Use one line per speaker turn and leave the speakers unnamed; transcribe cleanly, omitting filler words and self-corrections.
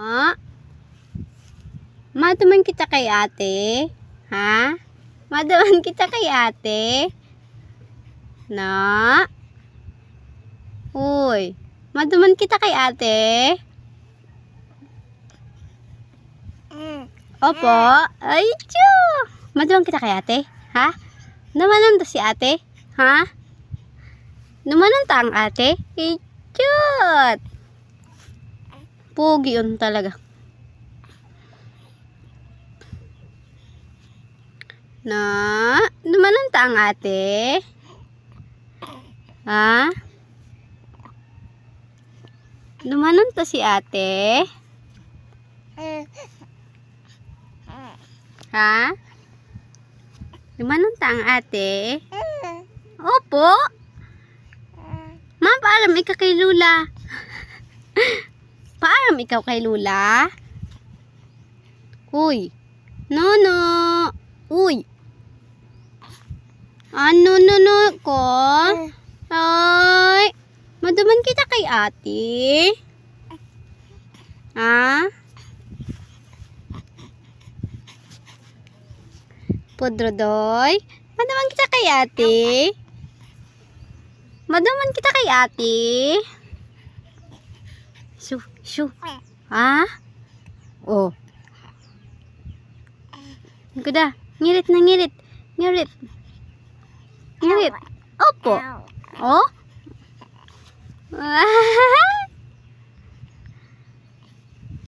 Ah, maduman kita kay ate. Ha? Maduman kita kay ate. Na? Uy, maduman kita kay ate. Opo. Ay, tiyo. Maduman kita kay ate. Ha? Namanan to si ate? Ha? Namanan ta ang ate? Ichot. Pogi yun talaga. Na? Namanan ta ang ate? Ha? Namanan to si ate? Ha? Lumanon ta ang ate? Opo. Ma'am, paalam ikaw kay Lula. Paalam ikaw kay Lula. Uy. No. Uy. Ano ko? Ay. Maduman kita kay ate. Ha? Pudrodoy, maduman kita kay ate. Maduman kita kay ate. Shoo. Ha? Oh. Kuda, ngirit na ngirit. Ngirit. Opo. Oh?